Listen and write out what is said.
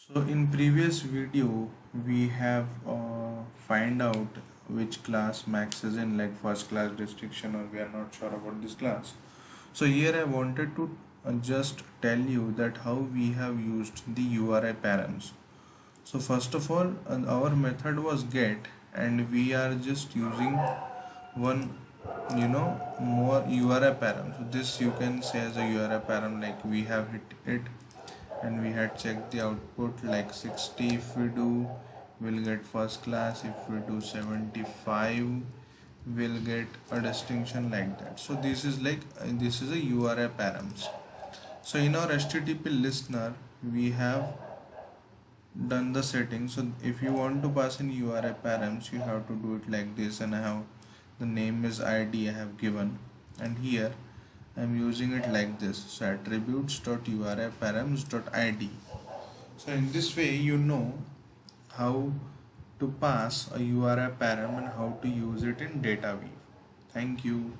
So in previous video we have find out which class max is in, like first class restriction, or we are not sure about this class. So here I wanted to just tell you that how we have used the uriParams. So first of all, our method was get, and we are just using one more uriParam. So this you can say as a uriParam, like we have hit it and we had checked the output, like 60 if we do we'll get first class, if we do 75 we'll get a distinction, like that. So this is like this is a uriParams. So in our http listener we have done the settings. So if you want to pass in uriParams, you have to do it like this, and I have the name is id I have given, and here I'm using it like this. So attributes.uriparams.id. So in this way you know how to pass a uriParam and how to use it in DataWeave. Thank you.